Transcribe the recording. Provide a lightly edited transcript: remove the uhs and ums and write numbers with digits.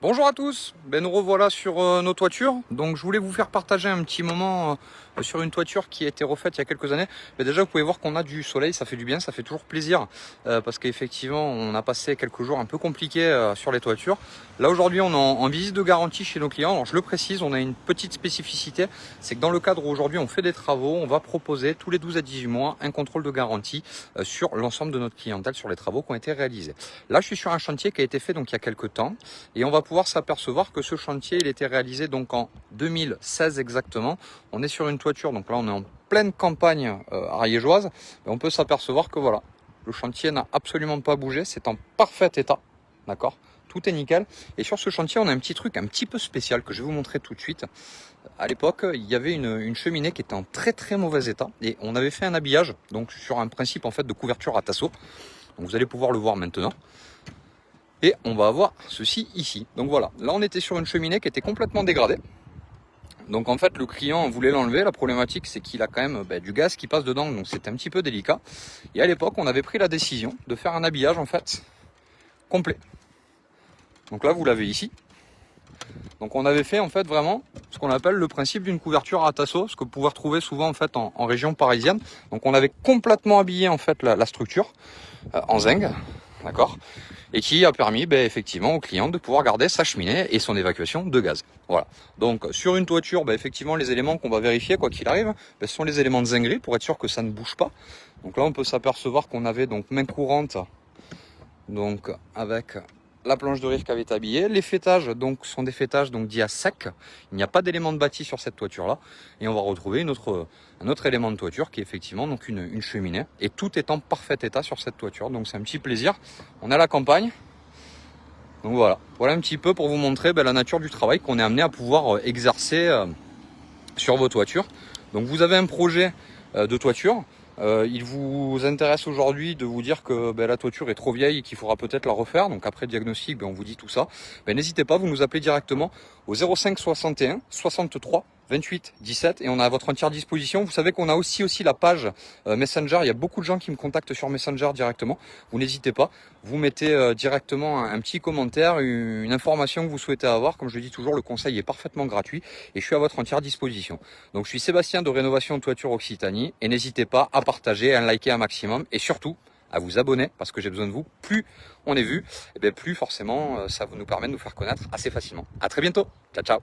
Bonjour à tous, nous revoilà sur nos toitures. Donc je voulais vous faire partager un petit moment sur une toiture qui a été refaite il y a quelques années. Déjà vous pouvez voir qu'on a du soleil, ça fait du bien, ça fait toujours plaisir parce qu'effectivement on a passé quelques jours un peu compliqués sur les toitures. Là aujourd'hui on est en visite de garantie chez nos clients. Alors je le précise, on a une petite spécificité, c'est que dans le cadre où aujourd'hui on fait des travaux, on va proposer tous les 12 à 18 mois un contrôle de garantie sur l'ensemble de notre clientèle sur les travaux qui ont été réalisés. Là je suis sur un chantier qui a été fait donc il y a quelques temps et on va pouvoir s'apercevoir que ce chantier il était réalisé donc en 2016 exactement. On est sur une toiture, donc là on est en pleine campagne ariégeoise, et on peut s'apercevoir que voilà, le chantier n'a absolument pas bougé, c'est en parfait état, d'accord, tout est nickel. Et sur ce chantier on a un petit truc un petit peu spécial que je vais vous montrer tout de suite. À l'époque il y avait une cheminée qui était en très mauvais état et on avait fait un habillage donc sur un principe en fait de couverture à tasseau. Donc vous allez pouvoir le voir maintenant. Et on va avoir ceci ici. Donc voilà, là on était sur une cheminée qui était complètement dégradée. Donc en fait le client voulait l'enlever. La problématique c'est qu'il a quand même du gaz qui passe dedans, donc c'est un petit peu délicat. Et à l'époque on avait pris la décision de faire un habillage en fait complet. Donc là vous l'avez ici. Donc on avait fait en fait vraiment ce qu'on appelle le principe d'une couverture à tasseau, ce que vous pouvez retrouver souvent en fait en région parisienne. Donc on avait complètement habillé en fait la structure en zinc, d'accord, et qui a permis effectivement au client de pouvoir garder sa cheminée et son évacuation de gaz. Voilà. Donc sur une toiture, effectivement les éléments qu'on va vérifier quoi qu'il arrive, ce sont les éléments de zinguerie pour être sûr que ça ne bouge pas. Donc là on peut s'apercevoir qu'on avait donc main courante, donc avec la planche de rive qui avait été habillée. Les fêtages donc sont des fêtages donc dits à sec. Il n'y a pas d'élément de bâti sur cette toiture là. Et on va retrouver un autre élément de toiture qui est effectivement donc une cheminée. Et tout est en parfait état sur cette toiture. Donc c'est un petit plaisir. On est à la campagne. Donc voilà un petit peu pour vous montrer la nature du travail qu'on est amené à pouvoir exercer sur vos toitures. Donc vous avez un projet de toiture. Il vous intéresse aujourd'hui de vous dire que la toiture est trop vieille et qu'il faudra peut-être la refaire. Donc après diagnostic, on vous dit tout ça. N'hésitez pas, vous nous appelez directement au 05 61 63 28 17 et on a à votre entière disposition. Vous savez qu'on a aussi la page Messenger. Il y a beaucoup de gens qui me contactent sur Messenger directement. Vous n'hésitez pas, vous mettez directement un petit commentaire, une information que vous souhaitez avoir. Comme je le dis toujours, le conseil est parfaitement gratuit et je suis à votre entière disposition. Donc je suis Sébastien de Rénovation Toiture Occitanie et n'hésitez pas à partager, à liker un maximum et surtout à vous abonner parce que j'ai besoin de vous. Plus on est vu, plus forcément ça nous permet de nous faire connaître assez facilement. À très bientôt. Ciao ciao.